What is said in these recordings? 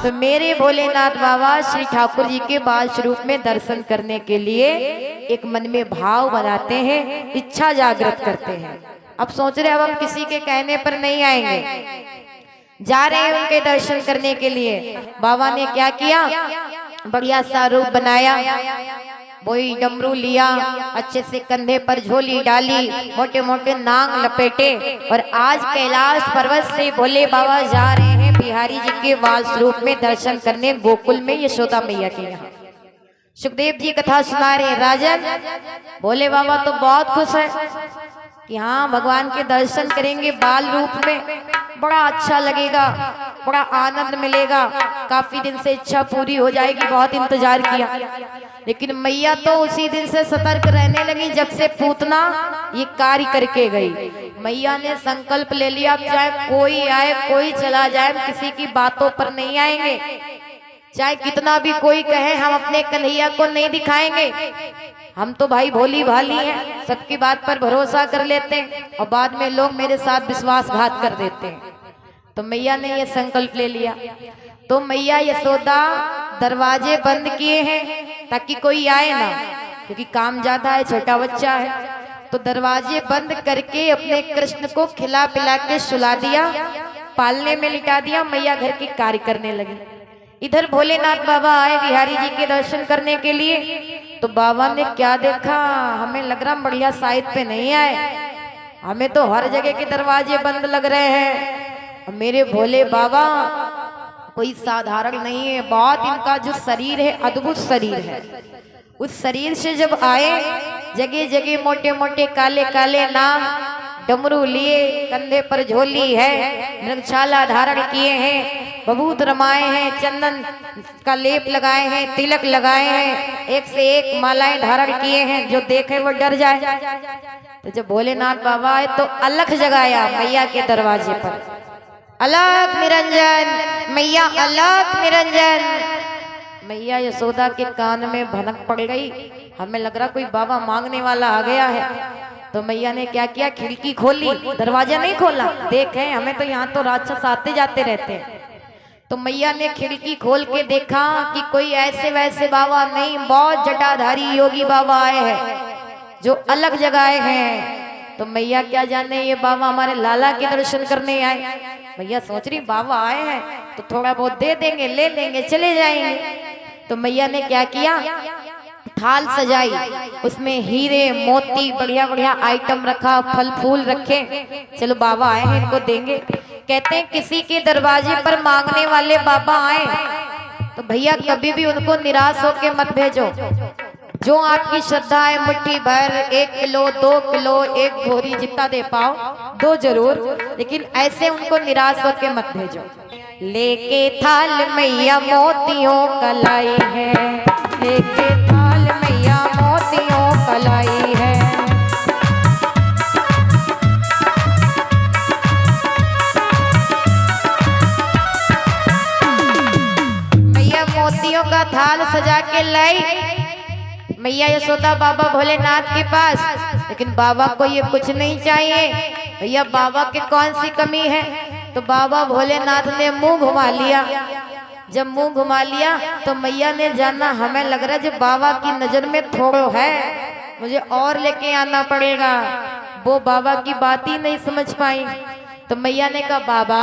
तो मेरे भोलेनाथ बाबा श्री ठाकुर जी के बाल स्वरूप में दर्शन करने के लिए एक मन में भाव बनाते हैं, इच्छा जागृत करते हैं। अब सोच रहे अब हम किसी के कहने पर नहीं आएंगे, जा रहे हैं उनके दर्शन करने के लिए। बाबा ने क्या किया, बढ़िया सा रूप बनाया, वही डमरू लिया, अच्छे से कंधे पर झोली डाली, मोटे मोटे नांग लपेटे, और आज कैलाश पर्वत से भोले बाबा जा रहे हैं बिहारी जी के बाल स्वरूप में दर्शन करने गोकुल में यशोदा मैया के यहाँ। सुखदेव जी कथा सुना रहे, राजन भोले बाबा तो बहुत खुश है कि हाँ भगवान के दर्शन करेंगे बाल रूप में, बड़ा अच्छा लगेगा, बड़ा आनंद मिलेगा, काफी दिन से इच्छा पूरी हो जाएगी, बहुत इंतजार किया। लेकिन मैया तो उसी दिन से सतर्क रहने लगी जब से पूतना ये कार्य करके गई। मैया ने संकल्प ले लिया, चाहे कोई आए कोई चला जाए, हम किसी की बातों पर नहीं आएंगे, चाहे कितना भी कोई कहे हम अपने कन्हैया को नहीं दिखाएंगे। हम तो भाई भोली भाली हैं, सबकी बात पर भरोसा कर लेते हैं और बाद में लोग मेरे साथ विश्वासघात कर देते हैं। तो मैया ने ये संकल्प ले लिया। तो मैया यशोदा दरवाजे बंद किए हैं ताकि कोई आए ना, क्योंकि काम ज्यादा है, छोटा बच्चा है। तो दरवाजे बंद करके अपने कृष्ण को खिला पिला के सुला दिया, पालने में लिटा दिया, मैया घर की कार्य करने लगी। इधर भोलेनाथ बाबा आए बिहारी जी के दर्शन करने के लिए। तो बाबा ने क्या देखा, हमें लग रहा बढ़िया साइड पे नहीं आए, हमें तो हर जगह के दरवाजे बंद लग रहे हैं। मेरे भोले बाबा कोई साधारण नहीं है, बहुत इनका जो शरीर है अद्भुत शरीर है। उस शरीर से जब आए, जगह जगह मोटे मोटे काले काले नाग, डमरू लिए, कंधे पर झोली है, मृगछाला धारण किए हैं, बबूत रमाए हैं, चंदन का लेप लगाए हैं, तिलक लगाए हैं, एक से एक मालाएं धारण किए हैं, जो देखे वो डर जाए। तो जब भोलेनाथ बाबा आए तो अलख जगाया मैया के दरवाजे पर, अलख निरंजन मैया, अलख निरंजन। मैया यशोदा के कान में भनक पड़ गई, हमें लग रहा कोई बाबा मांगने वाला आ गया है। तो मैया ने क्या किया, खिड़की खोली, दरवाजा नहीं खोला, देखे हमें तो यहाँ तो राक्षस आते जाते रहते हैं। तो मैया ने खिड़की खोल के देखा कि कोई ऐसे वैसे बाबा नहीं, बहुत जटाधारी योगी बाबा आए हैं जो अलग जगह हैं। तो मैया क्या जाने ये बाबा हमारे लाला के दर्शन करने आए। मैया सोच रही बाबा आए हैं तो थोड़ा बहुत दे देंगे, ले लेंगे, चले जाएंगे। तो मैया ने क्या किया, थाल सजाई, उसमें हीरे मोती बढ़िया बढ़िया आइटम रखा, फल फूल रखे, चलो बाबा आए हैं इनको देंगे। कहते हैं किसी के दरवाजे पर मांगने वाले बाबा आए तो भैया कभी भी उनको निराश होके मत भेजो। जो आपकी श्रद्धा है, मुट्ठी भर, 1 किलो 2 किलो 1 भोरी, जितना दे पाओ दो जरूर, लेकिन ऐसे उनको निराश होके मत भेजो। लेके थाल मैया मोतियों कलाई है, लेके थाल मैया मोतियों कलाई है। मैया मोतियों का थाल सजा के लाई मैया यशोदा बाबा भोलेनाथ के पास। लेकिन बाबा को ये कुछ नहीं चाहिए, भैया बाबा के कौन सी कमी है। तो बाबा भोलेनाथ ने मुंह घुमा लिया। जब मुंह घुमा लिया तो मैया ने जाना, हमें लग रहा है जो बाबा की नजर में थोड़ो है, मुझे और लेके आना पड़ेगा। वो बाबा की बात ही नहीं समझ पाई। तो मैया ने कहा बाबा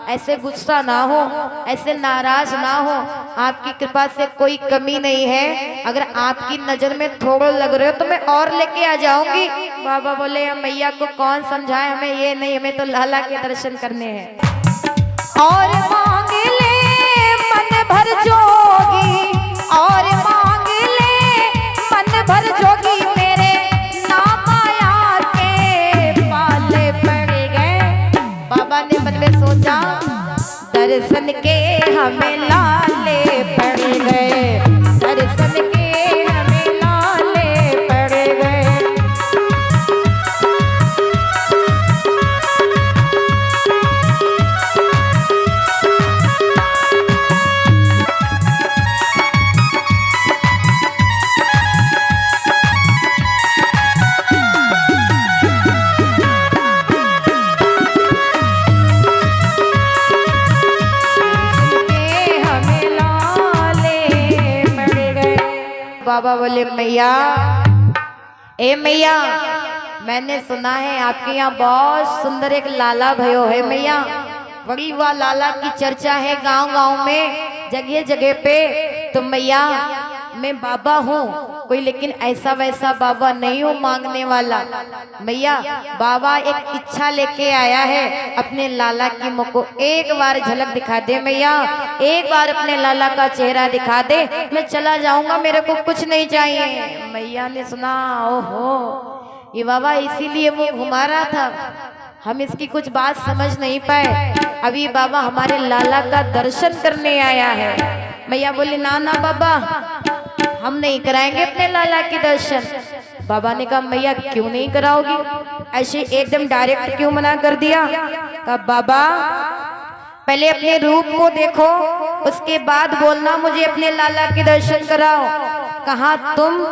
ऐसे गुस्सा ना हो, ऐसे नाराज ना हो, आपकी कृपा से कोई कमी नहीं है, अगर आपकी नजर में थोड़ो लग रहे हो तो मैं और लेके आ जाऊंगी। बाबा बोले मैया को कौन समझाए, हमें ये नहीं, हमें तो लाला के दर्शन करने हैं। और मांग ले मन भर जोगी, और मांग ले मन भर जोगी, मेरे नाम आया के पाले पड़ गए। बाबा ने मन में सोचा दर्शन के हमें लाले पड़ गए, दर्शन के हमें लाले पड़ गए। बाबा बोले मैया, ए मैया, मैंने सुना है आपके यहाँ बहुत सुंदर एक लाला भयो है मैया, बड़ी हुआ लाला की चर्चा है गांव गांव में, जगह जगह पे। तो मैया मैं बाबा हूँ कोई, लेकिन ऐसा वैसा बाबा नहीं हूँ मांगने वाला। मैया बाबा एक इच्छा लेके आया है, अपने लाला की मुख को एक बार झलक दिखा दे मैया, एक बार अपने लाला का चेहरा दिखा दे, मैं चला जाऊंगा, मेरे को कुछ नहीं चाहिए। मैया ने सुना, ओहो ये बाबा इसीलिए वो घुमा रहा था, हम इसकी कुछ बात समझ नहीं पाए। अभी बाबा हमारे लाला का दर्शन करने आया है। मैया बोली ना ना बाबा, हम नहीं कराएंगे अपने लाला के दर्शन। बाबा ने कहा मैया क्यों नहीं कराओगी, ऐसे एकदम डायरेक्ट क्यों मना कर दिया? कहा बाबा पहले अपने रूप को देखो, उसके बाद बोलना मुझे अपने लाला के दर्शन कराओ। कहाँ तुम,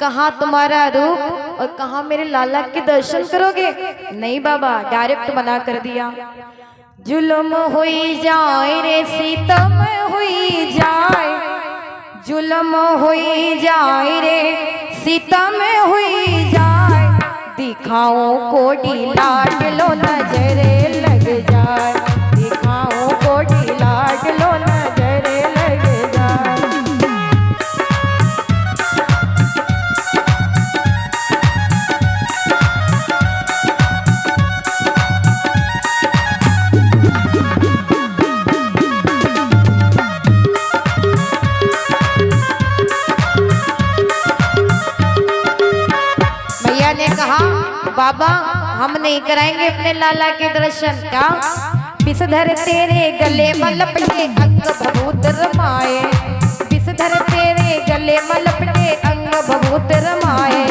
कहाँ तुम्हारा रूप और कहाँ मेरे लाला के दर्शन करोगे? नहीं बाबा, डायरेक्ट मना कर दिया। जुल्म हुई जाए रे सीतम हुई जाए, जुल्म हुई जाए रे सीतम हुई जाए, दिखाओ कोडी लाड लो नजरे लग जाए, दिखाओ कोडी लाड लो नजरे लग जाए। बाबा हम नहीं कराएंगे अपने लाला के दर्शन। क्या विषधर तेरे गले में लपटे अंग भभूत रमाए, विषधर तेरे गले में लपटे अंग भभूत रमाए,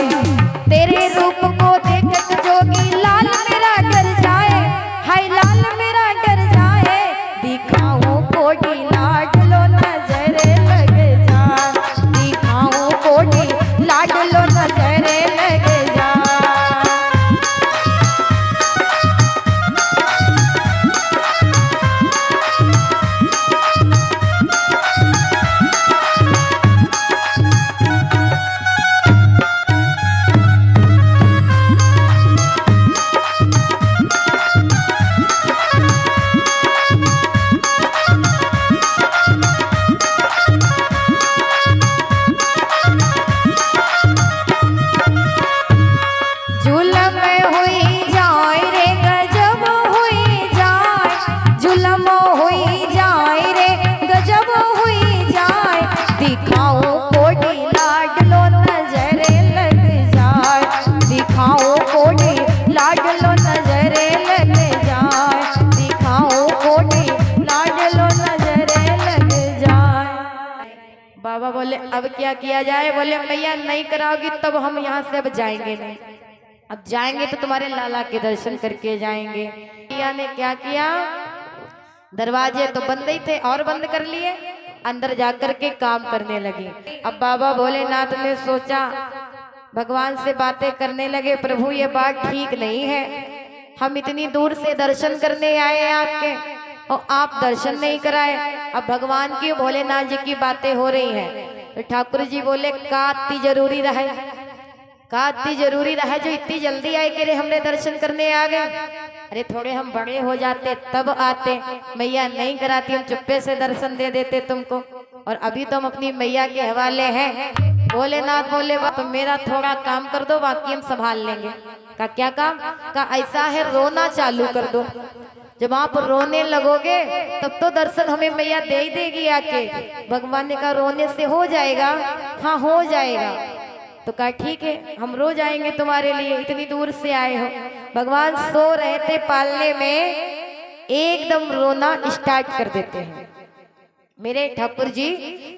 तेरे रूप को देख जोगी लाल मेरा डर जाए, हाय लाल मेरा डर जाए, दिखाओ कोडी लाड लो नजरे लग जाए, दिखाओ कोडी लाड लो नजरे लग जाए। बाबा बोले अब क्या किया जाए? बोले मैया नहीं कराओगी तब हम यहाँ से अब जाएंगे नहीं, अब जाएंगे तो तुम्हारे लाला के दर्शन करके जाएंगे। मैया ने क्या किया, दरवाजे तो बंद ही थे और बंद कर लिए, अंदर जाकर के काम करने लगी। अब बाबा भोलेनाथ ने सोचा, भगवान से बातें करने लगे, प्रभु ये बात ठीक नहीं है, हम इतनी दूर से दर्शन करने आए हैं आपके और आप दर्शन नहीं कराए। अब भगवान की भोलेनाथ जी की बातें हो रही हैं, तो ठाकुर जी बोले का इतनी जरूरी रहे, का इतनी जरूरी रहे जो इतनी जल्दी आए कि रे हमने दर्शन करने आ गए? अरे थोड़े हम बड़े हो जाते तब आते, मैया नहीं कराती, हम चुप्पे से दर्शन दे देते तुमको, और अभी तो हम अपनी मैया के हवाले हैं। भोलेनाथ बोले तो मेरा थोड़ा काम कर दो, बाकी हम संभाल लेंगे। का क्या काम? का ऐसा है रोना चालू कर दो, जब आप रोने लगोगे तब तो दर्शन हमें मैया दे ही देगी आके। भगवान ने कहा रोने से हो जाएगा? हाँ हो जाएगा। तो कहा ठीक है हम रो जाएंगे तुम्हारे लिए, इतनी दूर से आए हो। भगवान सो रहे थे पालने में, एकदम रोना स्टार्ट कर देते हैं। मेरे ठाकुर जी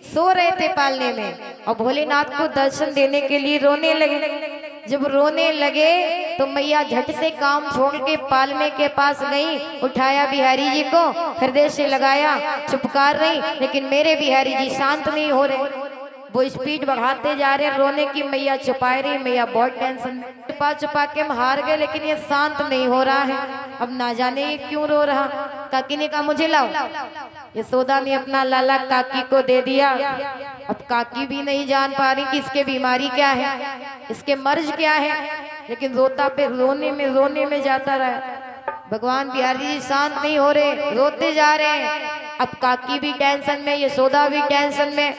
सो रहे थे पालने में और भोलेनाथ को दर्शन देने के लिए रोने लगे। जब रोने लगे तो मैया झट से काम छोड़ के पालने के पास गई, उठाया बिहारी जी को, हृदय से लगाया, चुपकार रही, लेकिन मेरे बिहारी जी शांत नहीं हो रहे, वो स्पीड बढ़ाते जा रहे, रोने की मैया छुपा रही। मैया बहुत टेंशन, छुपा छुपा के हम हार गए, लेकिन ये शांत नहीं हो रहा है। अब ना जाने ये क्यों रो रहा। काकी ने कहा मुझे लाओ। यशोदा ने अपना लाला काकी को दे दिया। अब काकी भी नहीं जान पा रही कि इसके बीमारी क्या है, इसके मर्ज क्या है, लेकिन रोता पे रोने में जाता रहा। भगवान बिहारी जी शांत नहीं हो रहे, रोते जा रहे हैं। अब काकी भी टेंशन में, यशोदा भी टेंशन में,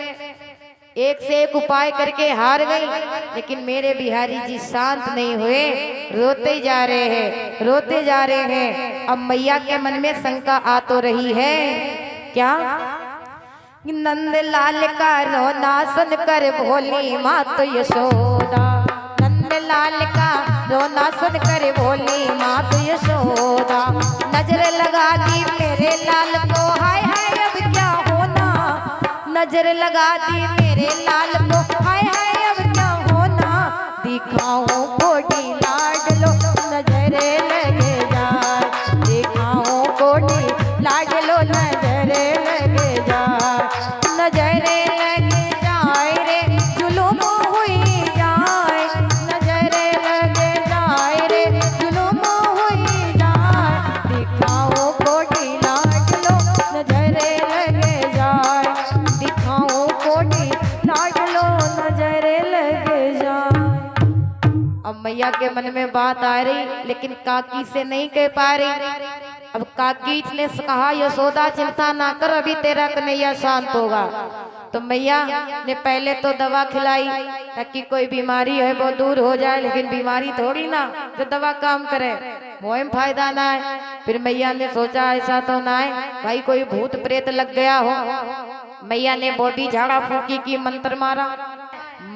एक से एक उपाय करके हार गई, लेकिन मेरे बिहारी जी शांत नहीं हुए, रोते जा रहे हैं, रोते जा रहे हैं। अब मैया के मन में शंका आ तो रही है, क्या? नंद लाल का रोना सुन कर भोली मात यशोदा, नंद लाल का रोना सुन कर भोली मात यशोदा। नजर लगा दी मेरे लाल को, हाय हाय अब क्या होना, नजर लगा दी मेरे लाल को, हाय हाय अब क्या होना। दिखाऊं कोडी लाडलो नजरे लगे जाए, दिखाऊं कोडी लाडलो नजरे लगे जाए, नजरे लगे जाए रे जुलुम हुई जाए, नजरे लगे जाए रे जुलुम हुई जाए। दिखाऊं कोडी लाडलो नजरे लगे जाए, दिखाऊं कोडी लाडलो नजरे लगे जाए। अब मैया के मन में बात आ रही, लेकिन काकी से नहीं कह पा रही। अब काकी ने कहा यशोदा चिंता ना कर, अभी तेरा कन्हैया शांत होगा। तो मैया ने पहले तो दवा खिलाई ताकि कोई बीमारी है वो दूर हो जाए, लेकिन बीमारी थोड़ी ना जो दवा काम करे, वो में फायदा ना है। फिर मैया ने सोचा ऐसा तो ना है भाई कोई भूत प्रेत लग गया हो। मैया ने बोटी झाड़ा फूकी की, मंत्र मारा।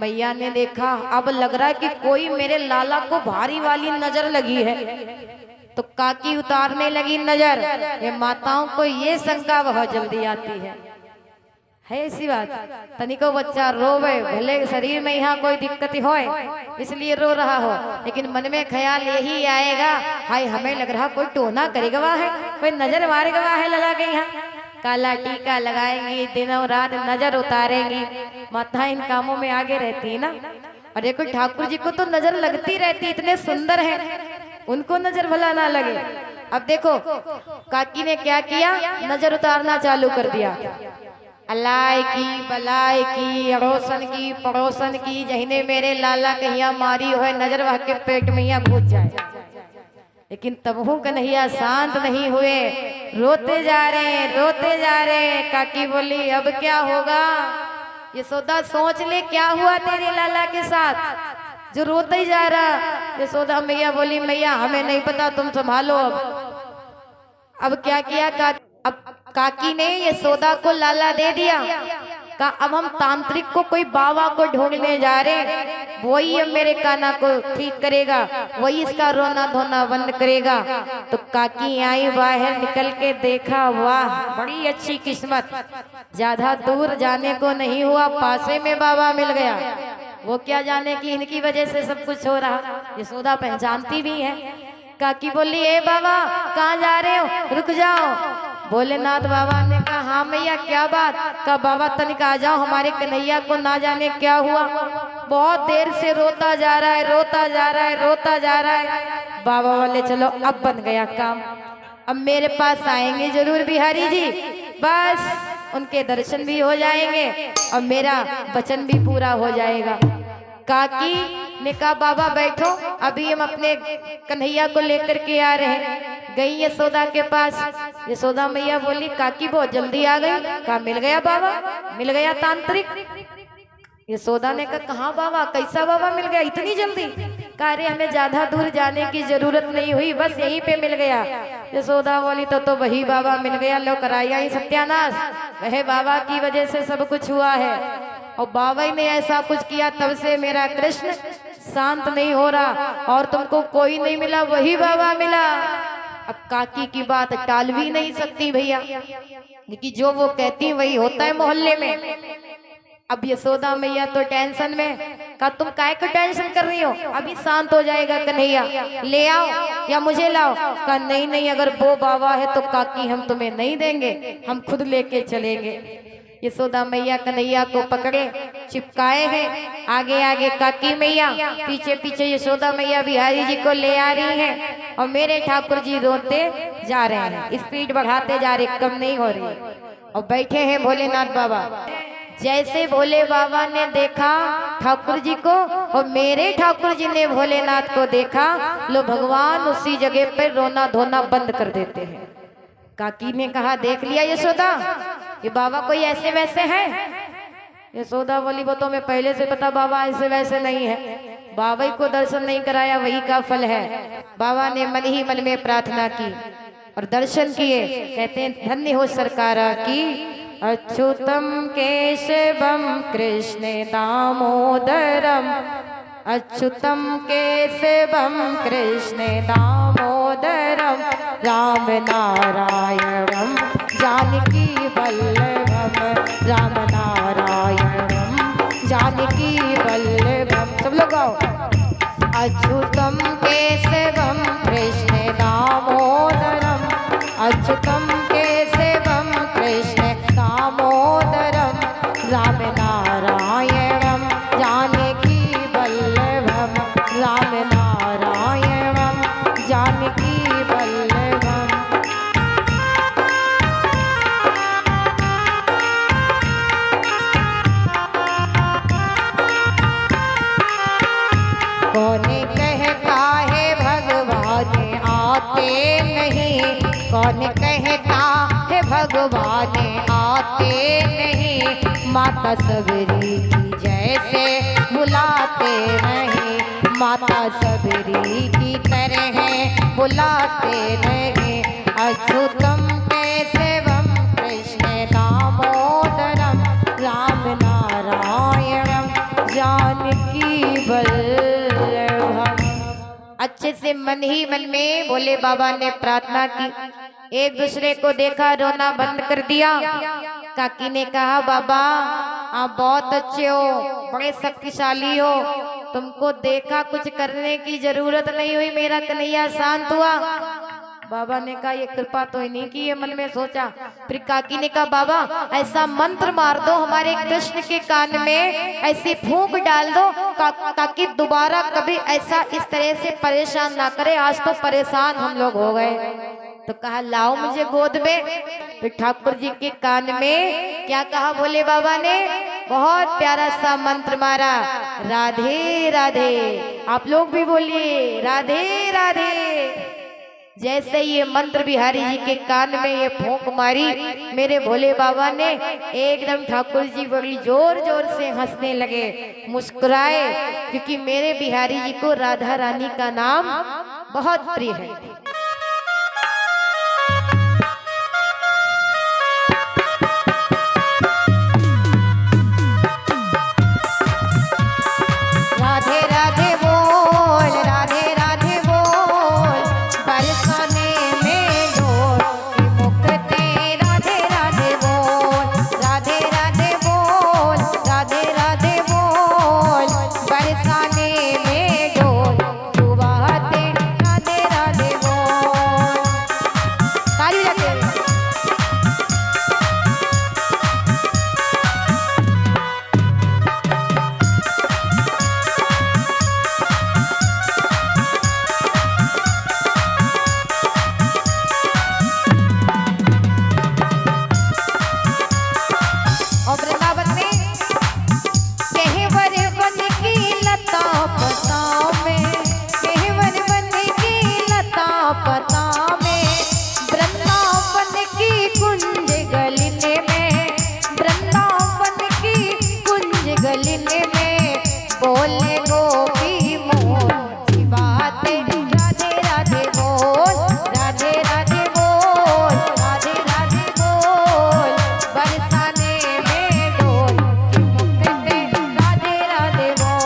मैया ने देखा अब लग रहा है कि कोई मेरे लाला को भारी वाली नजर लगी है, तो काकी उतारने लगी नजर। ये माताओं को ये शंका बहुत जल्दी आती है ऐसी बात। तनिको बच्चा रोवे, भले शरीर में यहाँ कोई दिक्कत हो इसलिए रो रहा हो, लेकिन मन में ख्याल यही आएगा हाय हमें लग रहा कोई टोना करेगा वहाँ है, कोई नजर मारेगा वहाँ है लगा के। यहाँ काला टीका लगाएंगी, दिनों रात नजर उतारेंगी। माता इन कामों में आगे रहती है ना। और देखो ठाकुर जी को तो नजर लगती रहती, इतने सुंदर है, उनको नजर भला ना लगे। अब देखो काकी ने क्या किया, नजर उतारना चालू कर दिया। अलाय की बलाय की, अड़ोसन की पड़ोसन की, जहीने मेरे लाला कहिया मारी हो नजर वह के पेट में यहाँ घुस जाए। लेकिन तबहू कन्हैया शांत नहीं हुए, रोते जा रहे हैं, रोते जा रहे हैं। काकी बोली अब क्या होगा? यशोदा सोच ले क्या हुआ तेरे लाला के साथ जो रोते ही जा रहा। यशोदा मैया बोली मैया हमें नहीं पता, तुम संभालो। अब क्या किया अब काकी ने यशोदा को लाला दे दिया। कहा अब हम तांत्रिक को कोई बाबा को ढूंढने जा रहे, वही अब मेरे काना को ठीक करेगा, वही इसका रोना धोना बंद करेगा। तो काकी आई बाहर, निकल के देखा, वाह बड़ी अच्छी किस्मत, ज्यादा दूर जाने को नहीं हुआ, पासे में बाबा मिल गया। वो क्या जाने कि इनकी वजह से सब कुछ हो रहा। यशोदा पहचानती भी है। काकी बोली ए बाबा कहाँ जा रहे हो, रुक जाओ। भोलेनाथ बाबा ने कहा हाँ मैया क्या बात? कहा बाबा तनिक आ जाओ, हमारे कन्हैया को ना जाने क्या हुआ, बहुत देर से रोता जा रहा है, रोता जा रहा है, रोता जा रहा है। बाबा बोले चलो अब बन गया काम, अब मेरे पास आएंगे जरूर बिहारी जी, बस उनके दर्शन भी हो जाएंगे और मेरा वचन भी पूरा हो जाएगा। काकी ने कहा बाबा बैठो, अभी हम अपने कन्हैया को लेकर के आ रहे हैं। गई यशोदा के पास। यशोदा मैया बोली काकी बहुत जल्दी आ गई। कहा मिल गया बाबा, मिल गया तांत्रिक। यशोदा ने कहा कहाँ बाबा, कैसा बाबा मिल गया इतनी जल्दी? कहा अरे हमें ज्यादा दूर जाने की जरूरत नहीं हुई, बस यहीं पे मिल गया। यशोदा बोली तो वही बाबा मिल गया, लो कराया ही सत्यानाश, वह बाबा की वजह से सब कुछ हुआ है। और बाबा ही ने ऐसा कुछ किया, तब से मेरा कृष्ण शांत नहीं हो रहा और तुमको कोई नहीं मिला, वही बाबा मिला। अब काकी की बात टाल भी नहीं सकती भैया, क्योंकि जो वो कहती वही होता है मोहल्ले में। अब यशोदा मैया तो टेंशन में। कहा तुम काय को टेंशन कर रही हो, अभी शांत हो जाएगा कन्हैया, ले आओ या मुझे लाओ। कहा नहीं नहीं, अगर वो बाबा है तो काकी हम तुम्हें नहीं देंगे, हम खुद लेके चलेंगे। यशोदा मैया कन्हैया को पकड़े चिपकाए हैं, आगे आगे काकी मैया, पीछे पीछे यशोदा मैया बिहारी जी को ले आ रही हैं और मेरे ठाकुर जी रोते जा रहे हैं, स्पीड बढ़ाते जा रहे, कम नहीं हो रही। और बैठे हैं भोलेनाथ बाबा। जैसे भोले बाबा ने देखा ठाकुर जी को और मेरे ठाकुर जी ने भोलेनाथ को देखा, लो भगवान उसी जगह पर रोना धोना बंद कर देते हैं। काकी ने कहा देख लिया यशोदा, ये बाबा कोई ऐसे वैसे हैं? यशोदा बोली वो तो मैं पहले से पता बाबा ऐसे वैसे नहीं है, बाबा ही को दर्शन नहीं कराया वही का फल है। बाबा ने मन ही मन में प्रार्थना की और दर्शन किए। कहते हैं धन्य हो सरकारा की, अच्युतम केशवम कृष्ण दामोदरम, अच्युतम केशवम कृष्ण दामोदरम, राम नारायणम जानकी वल्लभम, राम नारायणम जानकी वल्लभम। सब लोग गाओ। अच्युतम केशवम कृष्ण दामोदरम, अच्युतम केशवम कृष्ण दामोदरम, राम नारायणम जानकी वल्लभम, राम नारायणम जानकी वल्लभम। कौन कहता है भगवान आते नहीं, कौन कहता है भगवान आते नहीं, माता सबरी की जैसे बुलाते नहीं, माता सबरी की तरह बुलाते नहीं। अच्युतम केशवम कृष्ण दामोदरम, राम नारायणम जानकी वल्लभम। अच्छे से मन ही मन में भोले बाबा ने प्रार्थना की। एक दूसरे को देखा, रोना बंद कर दिया। काकी ने कहा बाबा आप बहुत अच्छे हो, बड़े शक्तिशाली हो, तुमको देखा कुछ करने की जरूरत नहीं हुई, मेरा कन्हैया शांत हुआ। बाबा ने कहा ये कृपा तो ही नहीं की है, मन में सोचा। फिर काकी ने कहा बाबा ऐसा मंत्र मार दो हमारे कृष्ण के कान में, ऐसी फूंक डाल दो ताकि दोबारा कभी ऐसा इस तरह से परेशान ना करे, आज तो परेशान हम लोग हो गए। तो कहा लाओ मुझे गोद में। फिर ठाकुर जी के कान में क्या कहा भोले बाबा ने, बहुत प्यारा सा मंत्र मारा, राधे राधे। आप लोग भी बोलिए राधे राधे। जैसे ये मंत्र बिहारी जी के कान में ये फूंक मारी, मेरे भोले बाबा ने एकदम ठाकुर जी बड़ी जोर जोर से हंसने लगे, मुस्कुराए, क्योंकि मेरे बिहारी जी को राधा रानी का नाम बहुत प्रिय है। राधे राधे बोल, राधे राधे बोल, बरसाने में डोल की मुक्ति, राधे राधे बोल, राधे राधे बोल, राधे राधे बोल, बरसाने में डोल डुबाते, राधे राधे बोल। ताली लगे। और वृंदावन में केहवर बन की लता पता में, केहवर बन की लता पता में, वृंदावन की कुंज गलिने में, वृंदावन की कुंज गलिने में, बोले गोपी मोर की बातें, राधे राधे बोल, राधे राधे बोल, राधे राधे बोल, बरसाने में डोल की मुक्ति, राधे राधे बोल।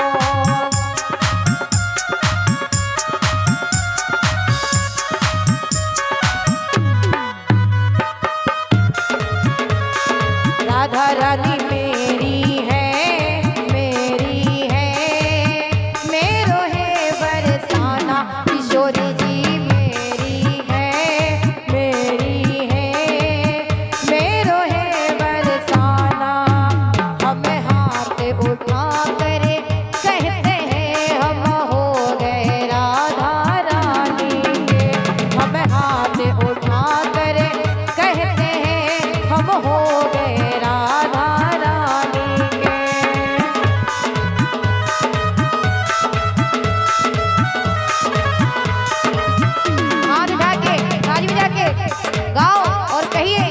राधा रानी मेरी है, मेरी है, मेरो है बरसाना, किशोरी जी मेरी है, मेरी है, मेरो है बरसाना, हम हो गए राधा रानी के। हाथ उठा के ताली बजा के गाओ और कहिए,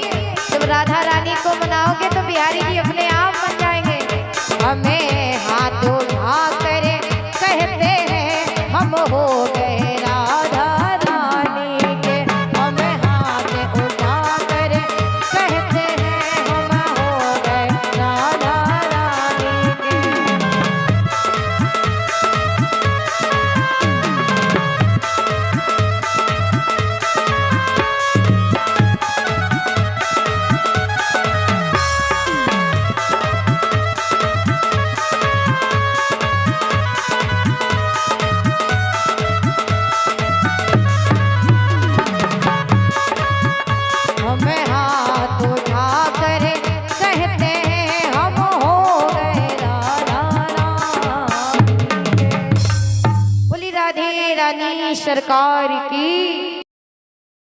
जब राधा रानी को मनाओगे तो बिहारी जी अपने आप बन जाएंगे। हमें हाथ उठा कर कहते हैं हम हो गए राधा रानी के। हमें हाथ उठा कर कहते हैं हम हो गए राधा रानी के। हमें हाथ उठा कर कहते हैं हम हो गए राधा रानी के। बोली राधे रानी सरकार की।